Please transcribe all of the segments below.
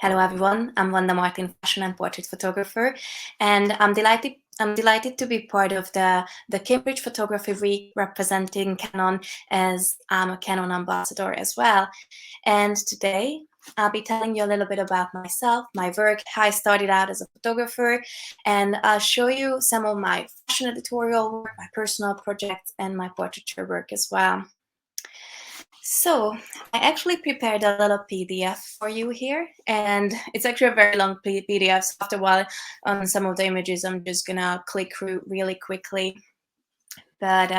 Hello everyone, I'm Wanda Martin, fashion and portrait photographer, and I'm delighted to be part of the Cambridge Photography Week representing Canon, as I'm a Canon ambassador as well. And today I'll be telling you a little bit about myself, my work, how I started out as a photographer, and I'll show you some of my fashion editorial work, my personal projects, and my portraiture work as well. So I actually prepared a little PDF for you here, and it's actually a very long PDF. So after a while, on some of the images, I'm just gonna click through really quickly. But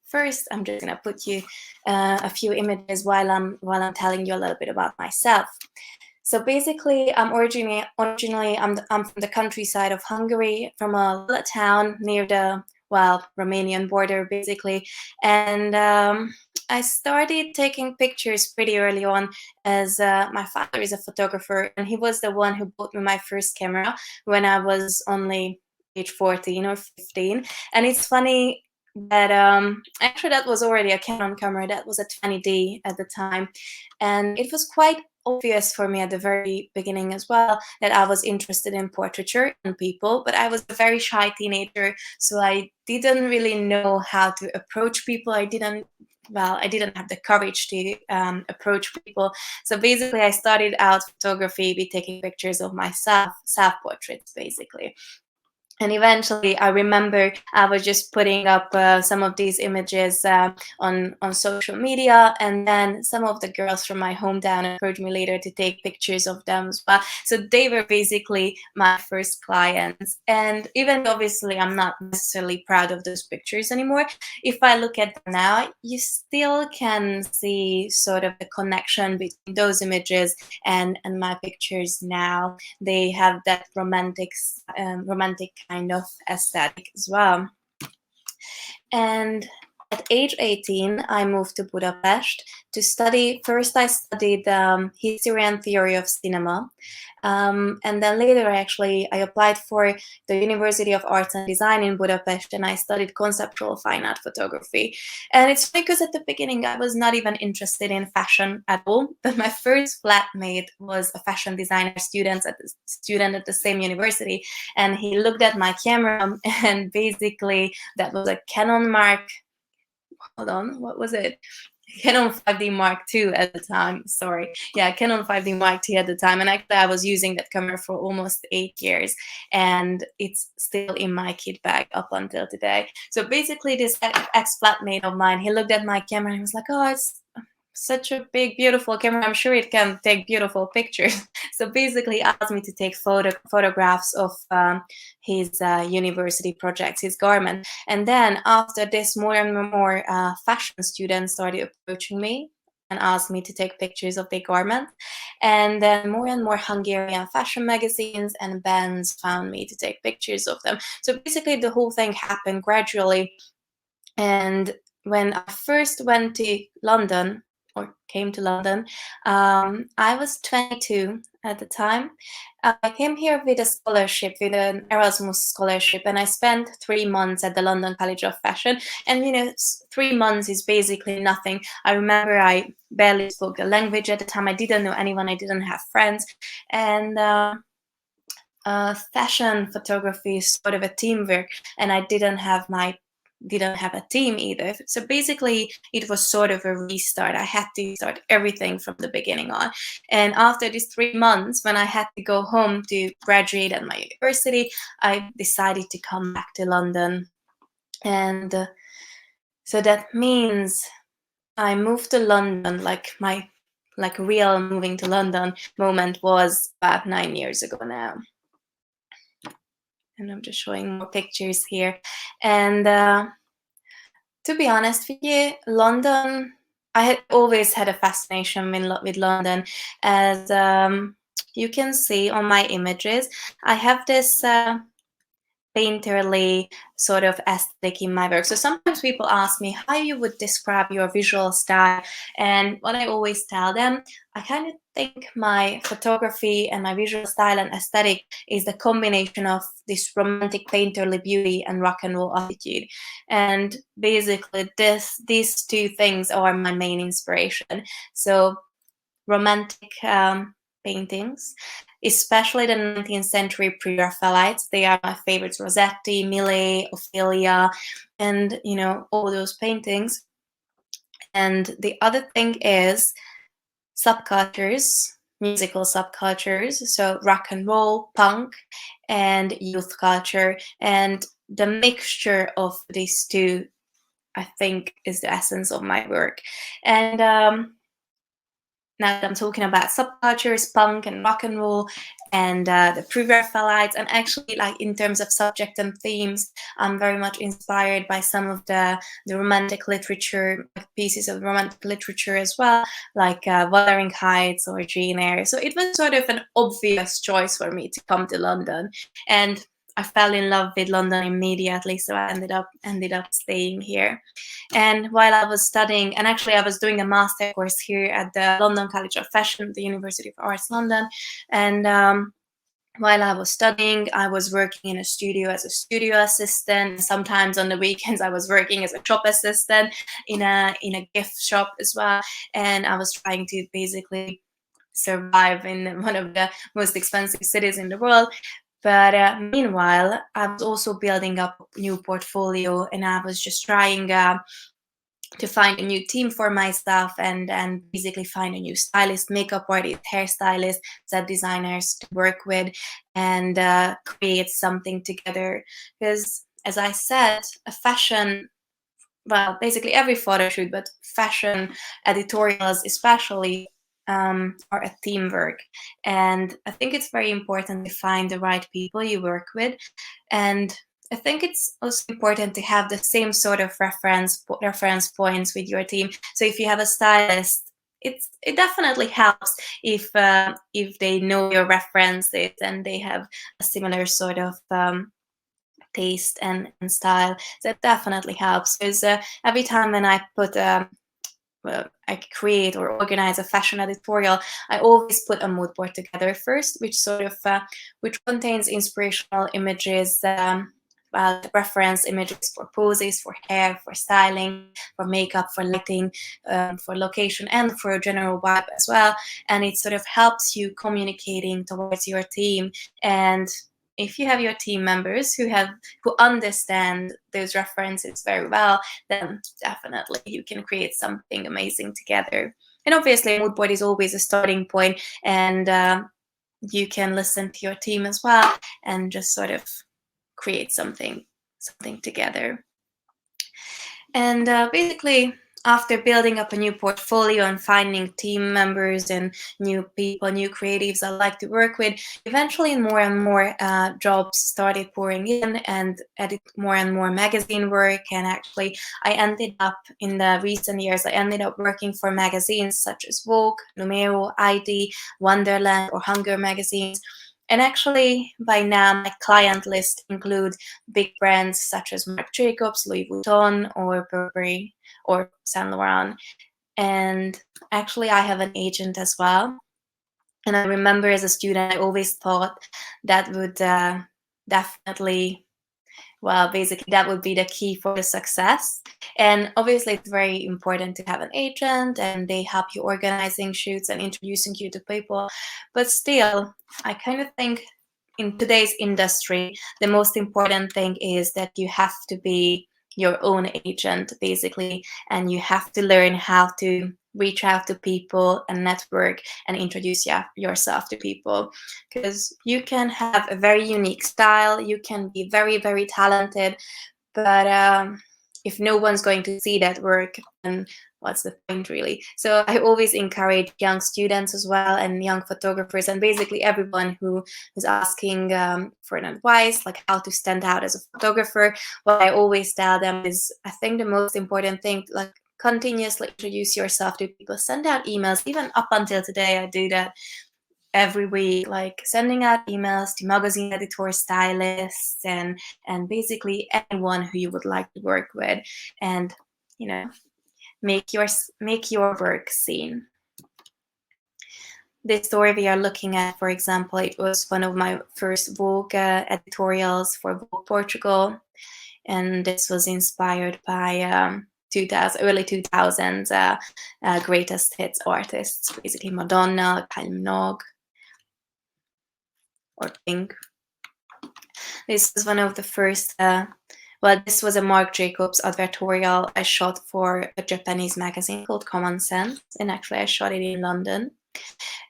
first, I'm just gonna put you a few images while I'm telling you a little bit about myself. So basically, I'm from the countryside of Hungary, from a little town near the Romanian border, basically, and I started taking pictures pretty early on, as my father is a photographer, and he was the one who bought me my first camera when I was only age 14 or 15. And it's funny that actually that was already a Canon camera. That was a 20D at the time, and it was quite obvious for me at the very beginning as well that I was interested in portraiture and people, but I was a very shy teenager, so I didn't really know how to approach people. I didn't have the courage to approach people. So basically, I started out photography by taking pictures of myself, self portraits, basically. And eventually, I remember I was just putting up some of these images on social media, and then some of the girls from my hometown approached me later to take pictures of them as well. So they were basically my first clients. And even though obviously I'm not necessarily proud of those pictures anymore, if I look at them now, you still can see sort of the connection between those images and my pictures now. They have that romantic kind of aesthetic as well. And at age 18, I moved to Budapest to study. First, I studied history and theory of cinema. And then later, I applied for the University of Arts and Design in Budapest, and I studied conceptual fine art photography. And it's because at the beginning, I was not even interested in fashion at all. But my first flatmate was a fashion designer student at the same university, and he looked at my camera, and basically that was a Canon hold on, what was it? Canon 5D Mark II at the time. Sorry. Yeah, Canon 5D Mark II at the time. And actually, I was using that camera for almost 8 years. And it's still in my kit bag up until today. So basically, this ex-flatmate of mine, he looked at my camera and he was like, oh, it's such a big, beautiful camera. I'm sure it can take beautiful pictures. So basically, he asked me to take photographs of his university projects, his garment. And then after this, more and more fashion students started approaching me and asked me to take pictures of their garment. And then more and more Hungarian fashion magazines and bands found me to take pictures of them. So basically, the whole thing happened gradually. And when I first went to London, or came to London, I was 22 at the time. I came here with a scholarship, with an Erasmus scholarship, and I spent 3 months at the London College of Fashion. And 3 months is basically nothing. I remember I barely spoke the language at the time. I didn't know anyone. I didn't have friends. And fashion photography is sort of a teamwork, and I didn't have a team either. So basically, it was sort of a restart. I had to start everything from the beginning on. And after these 3 months, when I had to go home to graduate at my university, I decided to come back to London. And so that means I moved to London, my real moving to London moment was about 9 years ago now. And I'm just showing more pictures here. And to be honest with you, London, I had always had a fascination with London. As you can see on my images, I have this painterly sort of aesthetic in my work. So sometimes people ask me how you would describe your visual style, and what I always tell them, I kind of think my photography and my visual style and aesthetic is the combination of this romantic painterly beauty and rock and roll attitude. And basically these two things are my main inspiration. So romantic paintings, especially the 19th century pre-Raphaelites. They are my favorites: Rossetti, Millet, Ophelia, and all those paintings. And the other thing is subcultures, musical subcultures, so rock and roll, punk, and youth culture. And the mixture of these two, I think, is the essence of my work. And now that I'm talking about subcultures, punk and rock and roll, and the pre-Raphaelites, and actually, like, in terms of subject and themes, I'm very much inspired by some of the romantic literature, like pieces of romantic literature as well, like Wuthering Heights or Jane Eyre. So it was sort of an obvious choice for me to come to London, and I fell in love with London immediately, so I ended up staying here. And while I was studying, and actually I was doing a master course here at the London College of Fashion, the University of Arts London, and while I was studying, I was working in a studio as a studio assistant. Sometimes on the weekends, I was working as a shop assistant in a gift shop as well, and I was trying to basically survive in one of the most expensive cities in the world. But meanwhile, I was also building up a new portfolio, and I was just trying to find a new team for myself, and basically find a new stylist, makeup artist, hairstylist, set designers to work with, and create something together. Because, as I said, a fashion, well, basically every photo shoot, but fashion editorials especially, are a teamwork. And I think it's very important to find the right people you work with. And I think it's also important to have the same sort of reference points with your team. So if you have a stylist, it definitely helps if they know your references and they have a similar sort of taste and style. That definitely helps, because every time when I put I create or organize a fashion editorial, I always put a mood board together first, which sort of which contains inspirational images, reference images for poses, for hair, for styling, for makeup, for lighting, for location, and for a general vibe as well. And it sort of helps you communicating towards your team. And if you have your team members who understand those references very well, then definitely you can create something amazing together. And obviously, a mood board is always a starting point, and you can listen to your team as well and just sort of create something together. And basically, after building up a new portfolio and finding team members and new people, new creatives I like to work with, eventually more and more jobs started pouring in, and edit more and more magazine work. And actually, in the recent years, I ended up working for magazines such as Vogue, Numero, ID, Wonderland, or Hunger magazines. And actually, by now, my client list includes big brands such as Marc Jacobs, Louis Vuitton, or Burberry, or Saint Laurent. And actually, I have an agent as well. And I remember as a student, I always thought that would definitely, well, basically, that would be the key for the success. And obviously, it's very important to have an agent, and they help you organizing shoots and introducing you to people. But still, I kind of think in today's industry, the most important thing is that you have to be your own agent, basically, and you have to learn how to reach out to people and network and introduce yourself to people, because you can have a very unique style, you can be very, very talented, but if no one's going to see that work, then what's the point, really? So I always encourage young students as well, and young photographers, and basically everyone who is asking for an advice, like how to stand out as a photographer. What I always tell them is, I think the most important thing, like, continuously introduce yourself to people, send out emails. Even up until today, I do that every week, like sending out emails to magazine editors, stylists, and basically anyone who you would like to work with, and make your work seen. This story we are looking at, for example, it was one of my first Vogue editorials for Vogue Portugal, and this was inspired by early 2000s greatest hits artists, basically Madonna, Kylie Minogue, or pink. This was one of the first, this was a Marc Jacobs advertorial I shot for a Japanese magazine called Common Sense, and actually I shot it in London.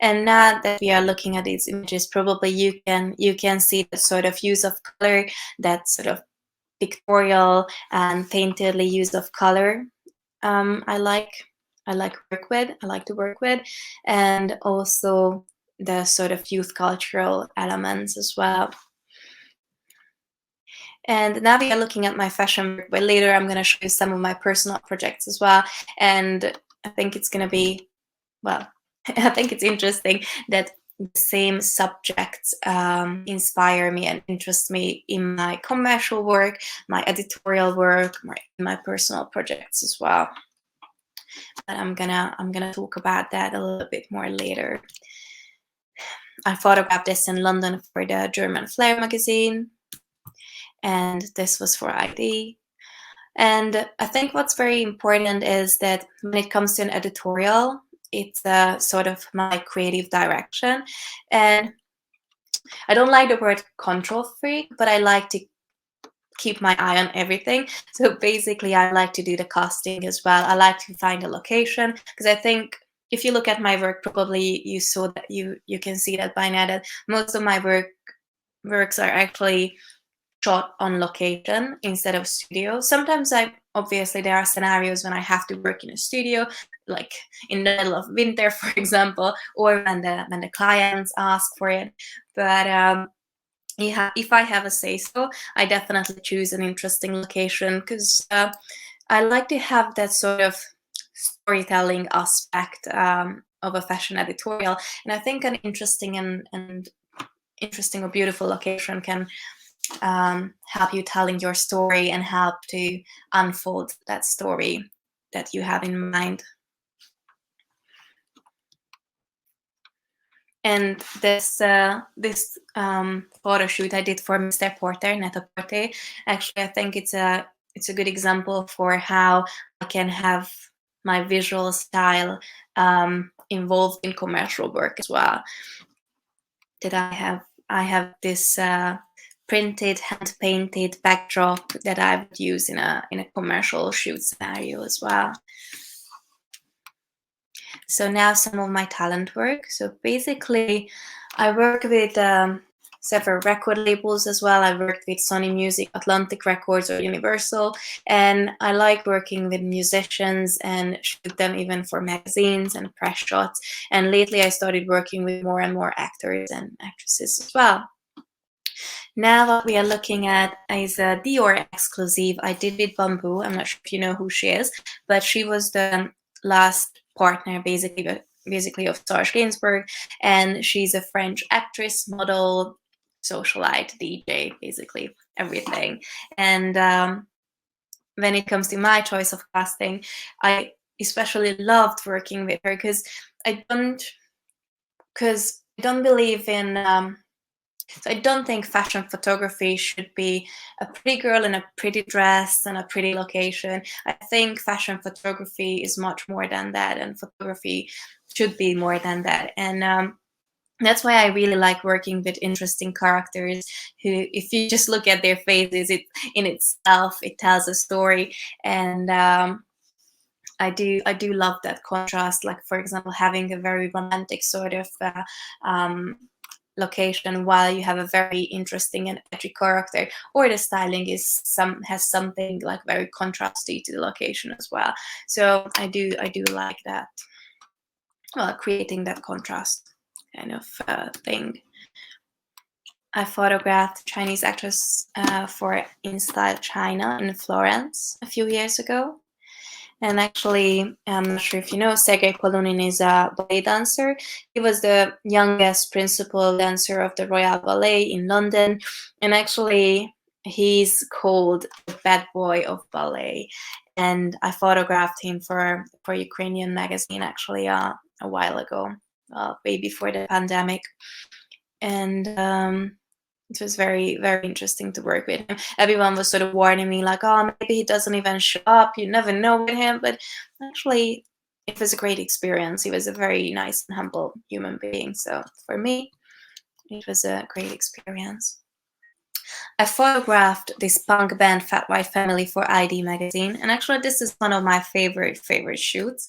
And now that we are looking at these images, probably you can see the sort of use of color, that sort of pictorial and painterly use of color. I like to work with, and also the sort of youth cultural elements as well. And now we are looking at my fashion work, but later I'm going to show you some of my personal projects as well. And I think it's going to be, well, I think it's interesting that the same subjects inspire me and interest me in my commercial work, my editorial work, my personal projects as well. But I'm gonna talk about that a little bit more later. I photographed this in London for the German Flair magazine, and this was for ID. And I think what's very important is that when it comes to an editorial, it's sort of my creative direction. And I don't like the word control freak, but I like to keep my eye on everything. So basically, I like to do the casting as well. I like to find a location, because I think if you look at my work, probably you saw that you can see that by now, that most of my works are actually shot on location instead of studio. Sometimes obviously there are scenarios when I have to work in a studio, like in the middle of winter, for example, or when the clients ask for it. But if I have a say so, I definitely choose an interesting location, because I like to have that sort of storytelling aspect of a fashion editorial. And I think an interesting or beautiful location can help you telling your story and help to unfold that story that you have in mind. And this photo shoot I did for Mr. Porter, Net-a-Porter. Actually, I think it's a good example for how I can have my visual style involved in commercial work as well. That I have this printed, hand-painted backdrop that I would use in a commercial shoot scenario as well. So now some of my talent work. So basically, I work with several record labels as well. I worked with Sony Music, Atlantic Records, or Universal, and I like working with musicians and shoot them even for magazines and press shots. And lately, I started working with more and more actors and actresses as well. Now what we are looking at is a Dior exclusive I did with Bamboo. I'm not sure if you know who she is, but she was the last partner basically of Serge Gainsbourg, and she's a French actress, model, socialite, DJ, basically everything. And when it comes to my choice of casting, I especially loved working with her, because I don't believe in so I don't think fashion photography should be a pretty girl in a pretty dress and a pretty location. I think fashion photography is much more than that, and photography should be more than that. And that's why I really like working with interesting characters who, if you just look at their faces, it in itself, it tells a story. And I do love that contrast. Like, for example, having a very romantic sort of location while you have a very interesting and edgy character, or the styling has something like very contrasty to the location as well. So I do like that, creating that contrast kind of thing. I photographed Chinese actress for In Style China in Florence a few years ago. And actually, I'm not sure if you know, Sergei Polunin is a ballet dancer. He was the youngest principal dancer of the Royal Ballet in London. And actually, he's called the bad boy of ballet. And I photographed him for Ukrainian magazine, actually, a while ago, way before the pandemic. And it was very, very interesting to work with him. Everyone was sort of warning me, like, oh, maybe he doesn't even show up. You never know with him. But actually, it was a great experience. He was a very nice and humble human being. So for me, it was a great experience. I photographed this punk band Fat White Family for ID magazine, and actually this is one of my favorite shoots,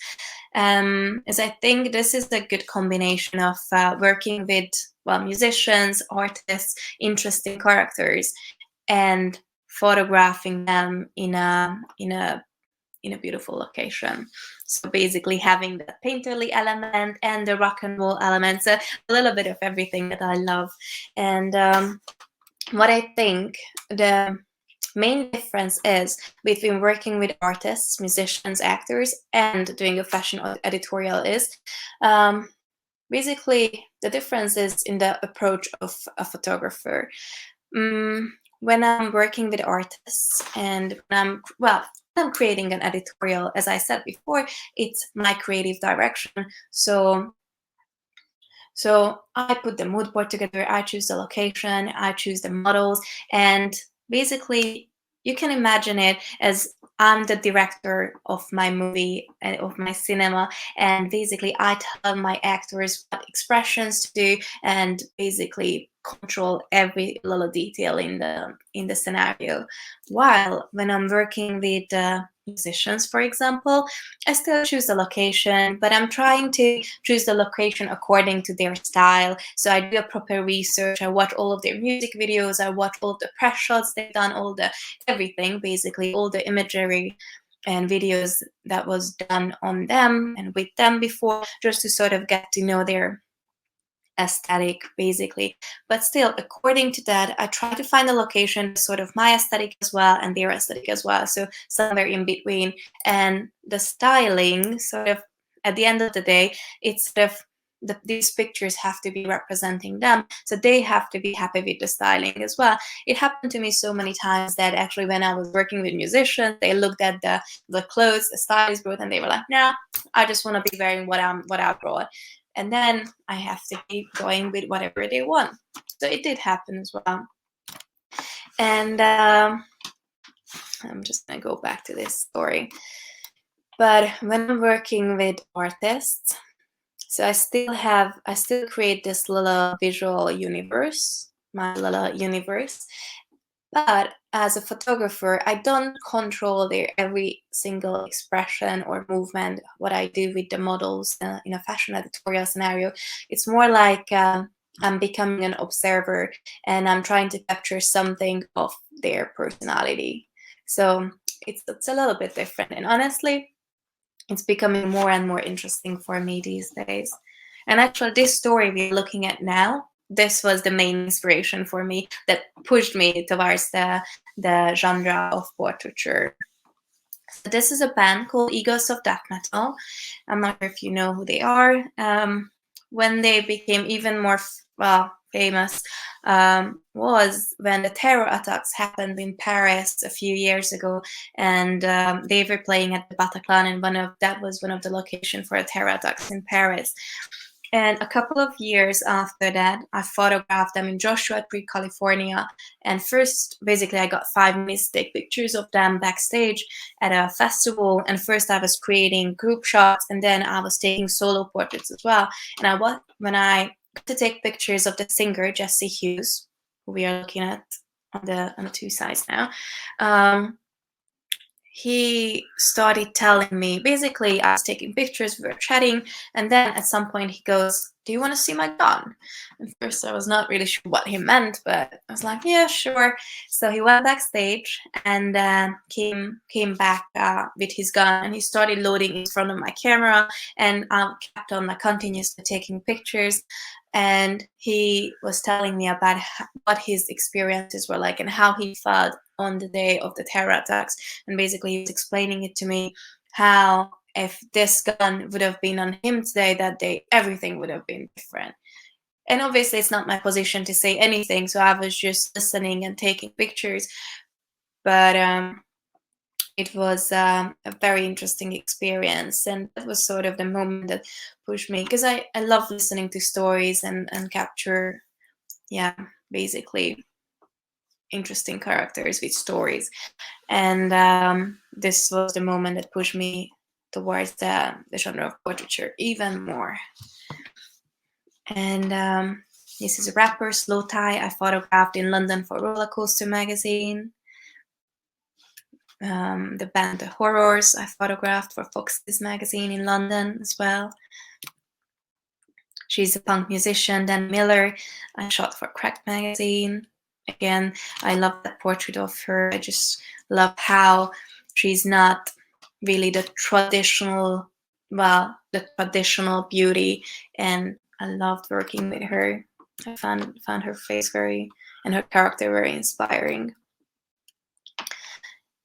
as I think this is a good combination of working with, well, musicians, artists, interesting characters, and photographing them in a beautiful location. So basically having the painterly element and the rock and roll element, so a little bit of everything that I love. And what I think the main difference is between working with artists, musicians, actors, and doing a fashion editorial is basically the difference is in the approach of a photographer. When I'm working with artists and when I'm creating an editorial, as I said before, it's my creative direction. So I put the mood board together, I choose the location, I choose the models, and basically you can imagine it as I'm the director of my movie and of my cinema, and basically I tell my actors what expressions to do and basically control every little detail in the scenario. While when I'm working with musicians, for example, I still choose the location, but I'm trying to choose the location according to their style. So I do a proper research. I watch all of their music videos. I watch all of the press shots they've done, everything, basically all the imagery and videos that was done on them and with them before, just to sort of get to know their aesthetic, basically. But still, according to that, I try to find a location sort of my aesthetic as well and their aesthetic as well, so somewhere in between. And the styling, sort of at the end of the day, it's sort of these pictures have to be representing them, so they have to be happy with the styling as well. It happened to me so many times that actually when I was working with musicians, they looked at the clothes the stylist brought and they were like, "Nah, I just want to be wearing what I brought." And then I have to keep going with whatever they want. So it did happen as well. And I'm just gonna go back to this story. But when I'm working with artists, so I still create this little visual universe, my little universe. But as a photographer, I don't control their every single expression or movement, what I do with the models in a fashion editorial scenario. It's more like I'm becoming an observer and I'm trying to capture something of their personality. So it's a little bit different. And honestly, it's becoming more and more interesting for me these days. And actually, this story we're looking at now, this was the main inspiration for me that pushed me towards the genre of portraiture. So this is a band called Eagles of Death Metal. I'm not sure if you know who they are. When they became even more famous was when the terror attacks happened in Paris a few years ago, and they were playing at the Bataclan, and that was one of the locations for the terror attacks in Paris. And a couple of years after that, I photographed them in Joshua Tree, California. And first, basically, I got 5 minutes to take pictures of them backstage at a festival. And first, I was creating group shots, and then I was taking solo portraits as well. And when I got to take pictures of the singer Jesse Hughes, who we are looking at on the 2 sides now, he started telling me, basically, I was taking pictures, we were chatting, and then at some point he goes, "Do you want to see my gun?" And first I was not really sure what he meant, but I was like, "Yeah, sure." So he went backstage and came back with his gun, and he started loading in front of my camera, and I kept on continuously taking pictures. And he was telling me about what his experiences were like and how he felt on the day of the terror attacks. And basically he was explaining it to me how if this gun would have been on him today, that day, everything would have been different. And obviously it's not my position to say anything, so I was just listening and taking pictures. But it was a very interesting experience, and that was sort of the moment that pushed me, because I love listening to stories and capture, basically interesting characters with stories. And this was the moment that pushed me towards the genre of portraiture even more. And This is a rapper, Slow Tie, I photographed in London for Roller Coaster magazine. The band The Horrors, I photographed for Fox's magazine in London as well. She's a punk musician. Dan Miller, I shot for Cracked magazine. Again, I love that portrait of her. I just love how she's not really the traditional, well, the traditional beauty, and I loved working with her. I found her face very, and her character very inspiring.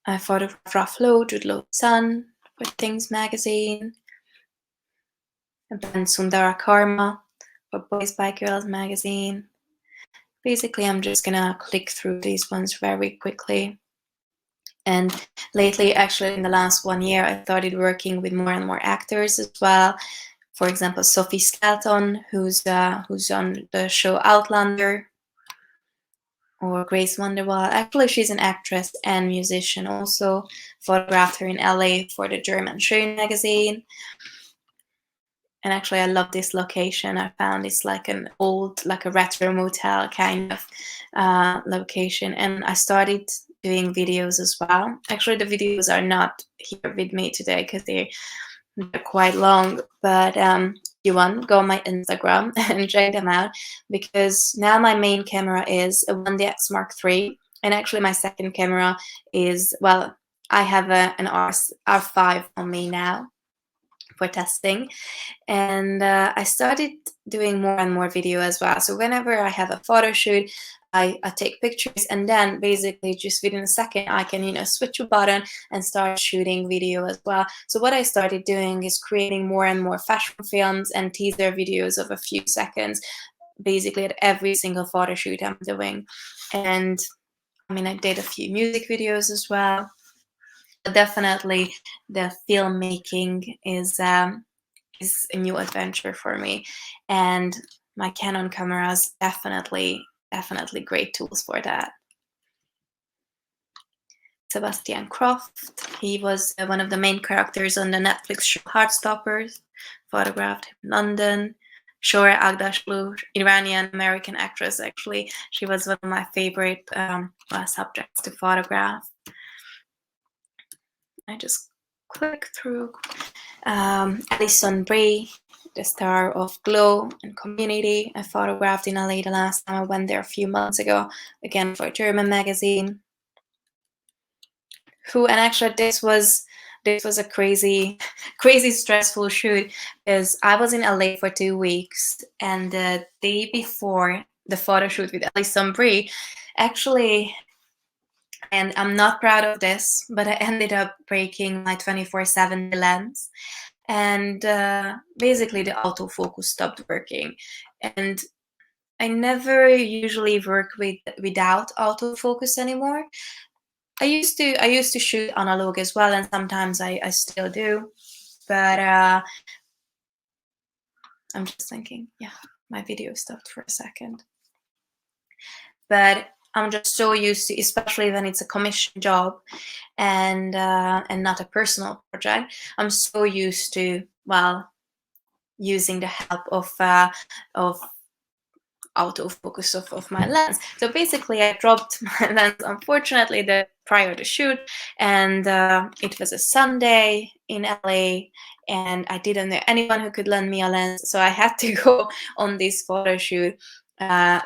I photographed Rough Low, Jude Low's son, for Things magazine. And then Sundara Karma for Boys by Girls magazine. Basically, I'm just gonna click through these ones very quickly. And lately, actually in the last 1 year, I started working with more and more actors as well. For example, Sophie Skelton, who's on the show Outlander, or Grace Wonderwall. Actually, she's an actress and musician also. Photographed her in LA for the German Schön magazine. And actually, I love this location. I found it's like an old, like a retro motel kind of location. And I started doing videos as well. Actually, the videos are not here with me today because they're quite long. But you want, go on my Instagram and check them out, because now my main camera is a 1DX Mark III. And actually, my second camera is, well, I have an R5 on me now for testing. And I started doing more and more video as well. So whenever I have a photo shoot, I take pictures, and then basically just within a second I can, you know, switch a button and start shooting video as well. So what I started doing is creating more and more fashion films and teaser videos of a few seconds, basically at every single photo shoot I'm doing. And I mean, I did a few music videos as well. But definitely the filmmaking is a new adventure for me, and my Canon cameras definitely great tools for that. Sebastian Croft, he was one of the main characters on the Netflix show Heartstoppers. Photographed him in London. Shohreh Aghdashloo, Iranian American actress. Actually, she was one of my favorite subjects to photograph. I just click through. Alison Brie, the star of Glow and Community. I photographed in LA the last time I went there a few months ago, again for a German magazine. And actually this was a crazy stressful shoot, because I was in LA for 2 weeks, and the day before the photo shoot with Alison Brie, actually, and I'm not proud of this, but I ended up breaking my 24/7 lens, and basically the autofocus stopped working. And I never usually work without autofocus anymore. I used to shoot analog as well, and sometimes I still do, but I'm just thinking, yeah, my video stopped for a second. But I'm just so used to, especially when it's a commission job and not a personal project, I'm so used to, well, using the help of autofocus of my lens. So basically I dropped my lens, unfortunately, prior to shoot, and it was a Sunday in LA, and I didn't know anyone who could lend me a lens, so I had to go on this photo shoot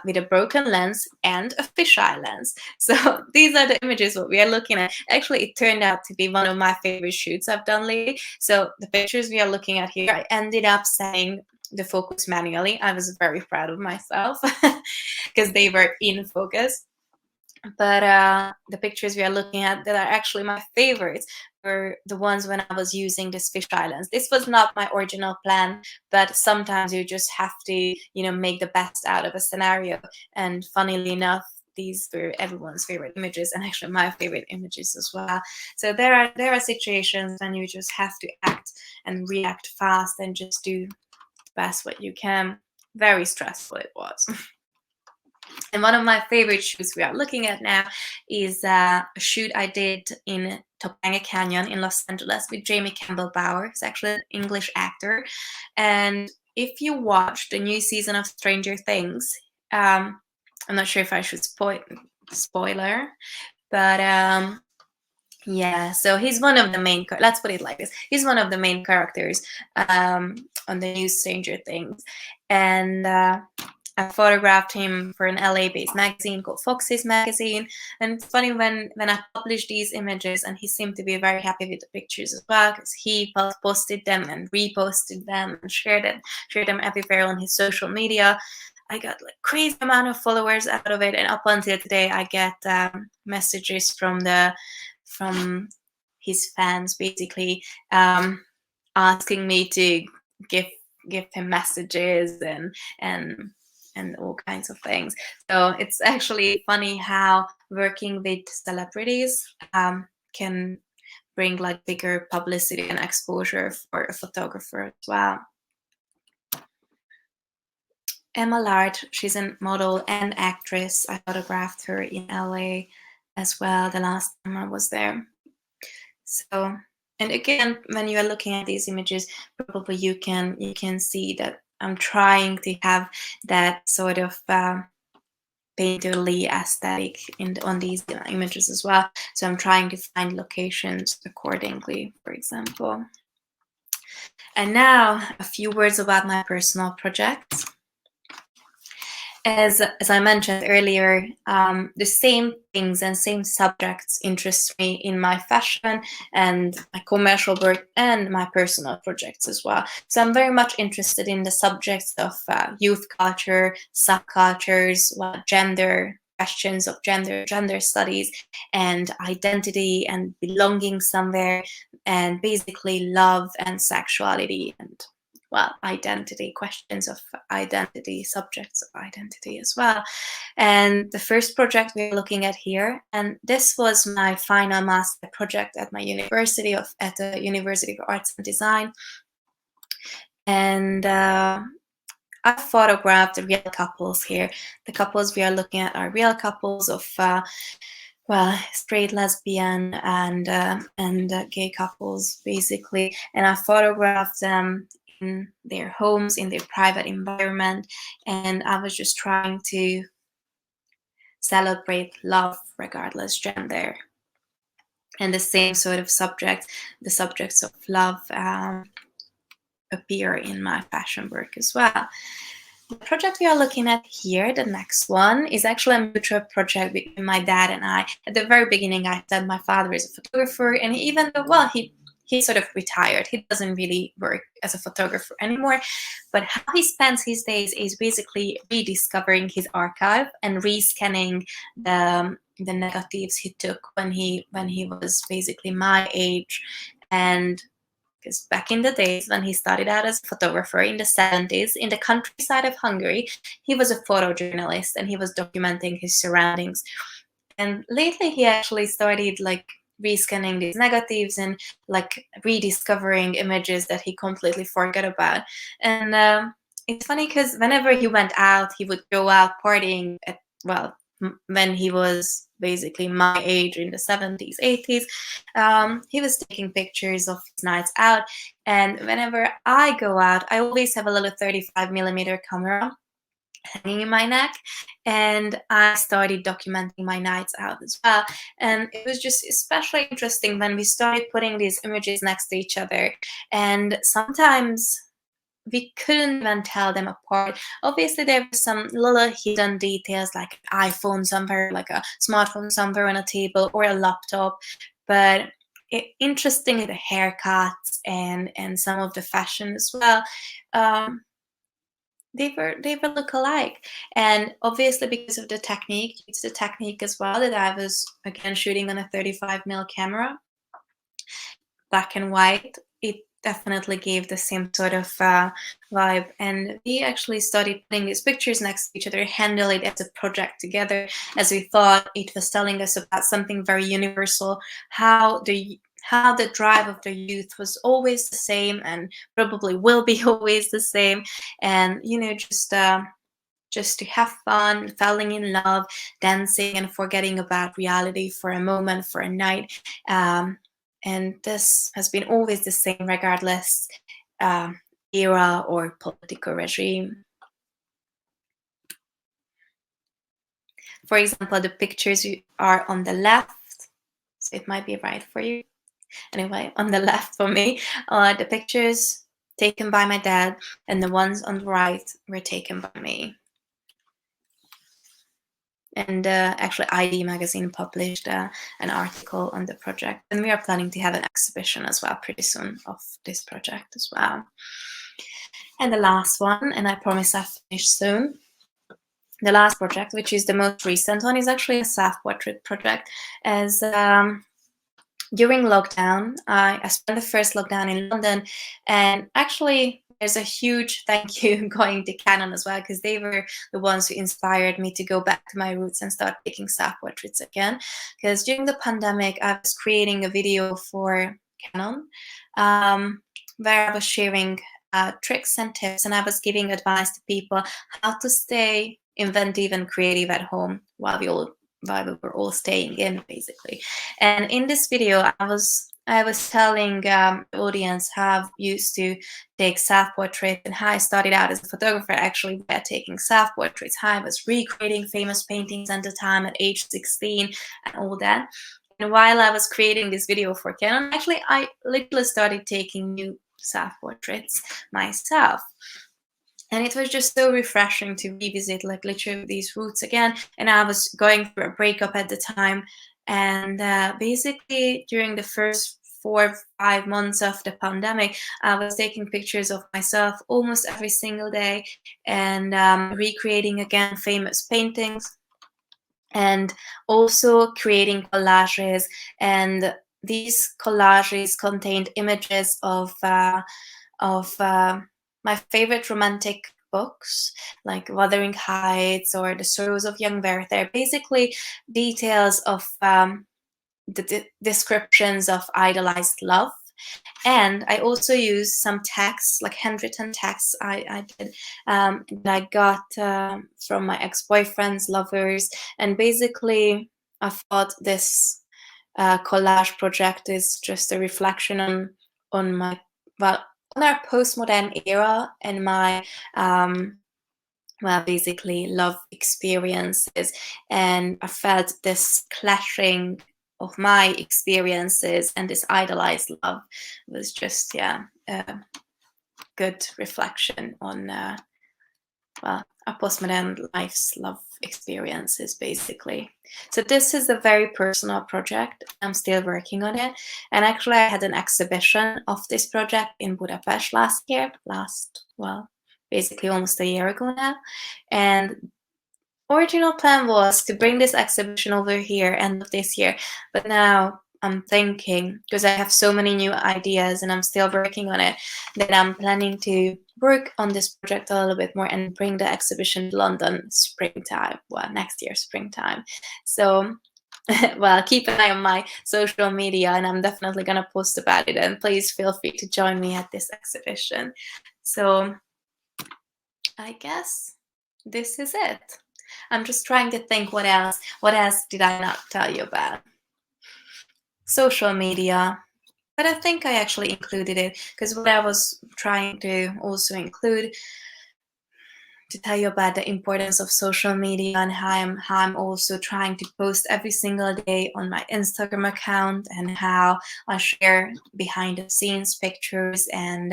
with a broken lens and a fisheye lens. So these are the images what we are looking at. Actually, it turned out to be one of my favorite shoots I've done lately. So the pictures we are looking at here, I ended up setting the focus manually. I was very proud of myself because they were in focus. But the pictures we are looking at that are actually my favorites were the ones when I was using this fisheye lens. This was not my original plan, but sometimes you just have to, you know, make the best out of a scenario. And funnily enough, these were everyone's favorite images, and actually my favorite images as well. So there are situations when you just have to act and react fast and just do the best what you can. Very stressful it was. And one of my favorite shoots we are looking at now is a shoot I did in Topanga Canyon in Los Angeles with Jamie Campbell Bower. He's actually an English actor. And if you watch the new season of Stranger Things, I'm not sure if I should spoiler, but yeah, so he's one of the main, let's put it like this. He's one of the main characters on the new Stranger Things. And I photographed him for an LA-based magazine called Fox's Magazine. And it's funny when I published these images, and he seemed to be very happy with the pictures as well, because he posted them and reposted them and shared them everywhere on his social media. I got like crazy amount of followers out of it, and up until today, I get messages from his fans, basically asking me to give him messages and all kinds of things. So it's actually funny how working with celebrities can bring like bigger publicity and exposure for a photographer as well. Emma Lard, she's a model and actress. I photographed her in LA as well the last time I was there. So, and again, when you are looking at these images, probably you can see that I'm trying to have that sort of painterly aesthetic on these images as well. So I'm trying to find locations accordingly, for example. And now a few words about my personal projects. As I mentioned earlier, the same things and same subjects interest me in my fashion and my commercial work and my personal projects as well. So I'm very much interested in the subjects of youth culture, subcultures, gender, questions of gender studies, and identity and belonging somewhere, and basically love and sexuality and identity, questions of identity, subjects of identity as well. And the first project we're looking at here, and this was my final master project at my university, at the University of Arts and Design. And I photographed the real couples here. The couples we are looking at are real couples of straight, lesbian, and gay couples, basically. And I photographed them in their homes, in their private environment, and I was just trying to celebrate love regardless gender. And the same sort of the subjects of love appear in my fashion work as well. The project we are looking at here, the next one, is actually a mutual project between my dad and I. At the very beginning, I said my father is a photographer, and even though, he sort of retired. He doesn't really work as a photographer anymore, but how he spends his days is basically rediscovering his archive and rescanning the negatives he took when he was basically my age. And because back in the days when he started out as a photographer in the 70s in the countryside of Hungary, he was a photojournalist and he was documenting his surroundings. And lately he actually started like rescanning these negatives and like rediscovering images that he completely forgot about. And it's funny because whenever he went out, he would go out partying at, when he was basically my age in the 70s, 80s, he was taking pictures of his nights out. And whenever I go out, I always have a little 35mm camera hanging in my neck, and I started documenting my nights out as well. And it was just especially interesting when we started putting these images next to each other, and sometimes we couldn't even tell them apart. Obviously, there were some little hidden details, like an iPhone somewhere, like a smartphone somewhere on a table, or a laptop. But interestingly, the haircuts and some of the fashion as well, they were look alike. And obviously, because of the technique, it's the technique as well that I was again shooting on a 35mm camera, black and white. It definitely gave the same sort of vibe. And we actually started putting these pictures next to each other, handle it as a project together, as we thought it was telling us about something very universal, how the drive of the youth was always the same and probably will be always the same. And, just to have fun, falling in love, dancing, and forgetting about reality for a moment, for a night. And this has been always the same, regardless era or political regime. For example, the pictures are on the left, so it might be right for you. Anyway, on the left for me are the pictures taken by my dad, and the ones on the right were taken by me. And actually, ID magazine published an article on the project, and we are planning to have an exhibition as well pretty soon of this project as well. And the last one, and I promise I'll finish soon. The last project, which is the most recent one, is actually a self-portrait project. As during lockdown, I spent the first lockdown in London, and actually there's a huge thank you going to Canon as well, because they were the ones who inspired me to go back to my roots and start taking self-portraits again. Because during the pandemic, I was creating a video for Canon where I was sharing tricks and tips, and I was giving advice to people how to stay inventive and creative at home while we were all staying in, basically. And in this video, I was telling the audience how I used to take self-portraits and how I started out as a photographer actually by taking self-portraits, how I was recreating famous paintings at the time at age 16 and all that. And while I was creating this video for Canon, actually I literally started taking new self-portraits myself. And it was just so refreshing to revisit like literally these roots again. And I was going through a breakup at the time. And basically during the first 4 or 5 months of the pandemic, I was taking pictures of myself almost every single day and recreating again famous paintings, and also creating collages. And these collages contained images of my favorite romantic books, like Wuthering Heights or The Sorrows of Young Werther. Basically, details of the descriptions of idolized love. And I also used some texts, like handwritten texts I did, that I got from my ex-boyfriends, lovers. And basically, I thought this collage project is just a reflection on my, well, on our postmodern era and my basically love experiences. And I felt this clashing of my experiences and this idolized love was just a good reflection on our postmodern life's love experiences, basically. So this is a very personal project. I'm still working on it. And actually I had an exhibition of this project in Budapest basically almost a year ago now. And original plan was to bring this exhibition over here end of this year, but now I'm thinking, because I have so many new ideas and I'm still working on it, that I'm planning to work on this project a little bit more and bring the exhibition to London springtime, next year springtime. So keep an eye on my social media, and I'm definitely gonna post about it, and please feel free to join me at this exhibition. So I guess this is it. I'm just trying to think what else did I not tell you about? Social media, but I think I actually included it, because what I was trying to also include to tell you about the importance of social media and how I'm also trying to post every single day on my Instagram account, and how I share behind the scenes pictures and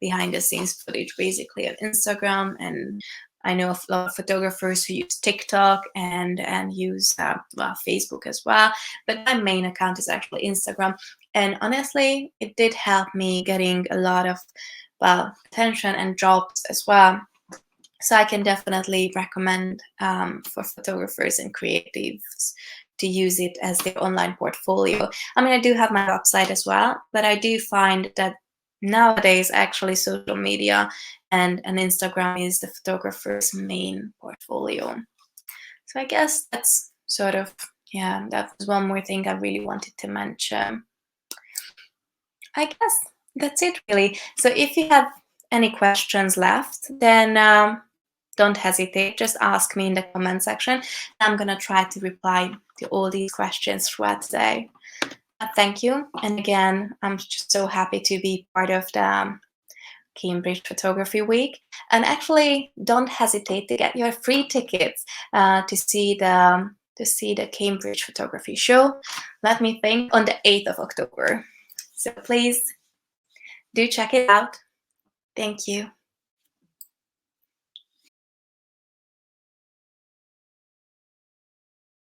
behind the scenes footage basically on Instagram. And I know of a lot of photographers who use TikTok and use Facebook as well, but my main account is actually Instagram. And honestly, it did help me getting a lot of attention and jobs as well. So I can definitely recommend for photographers and creatives to use it as their online portfolio. I mean, I do have my website as well, but I do find that nowadays actually social media and Instagram is the photographer's main portfolio. So I guess that's sort of, that was one more thing I really wanted to mention. I guess that's it really. So if you have any questions left, then don't hesitate, just ask me in the comment section. I'm gonna try to reply to all these questions throughout the day. Thank you, and again, I'm just so happy to be part of the Cambridge Photography Week. And actually, don't hesitate to get your free tickets to see the Cambridge Photography Show. Let me think, on the 8th of October. So please do check it out. Thank you.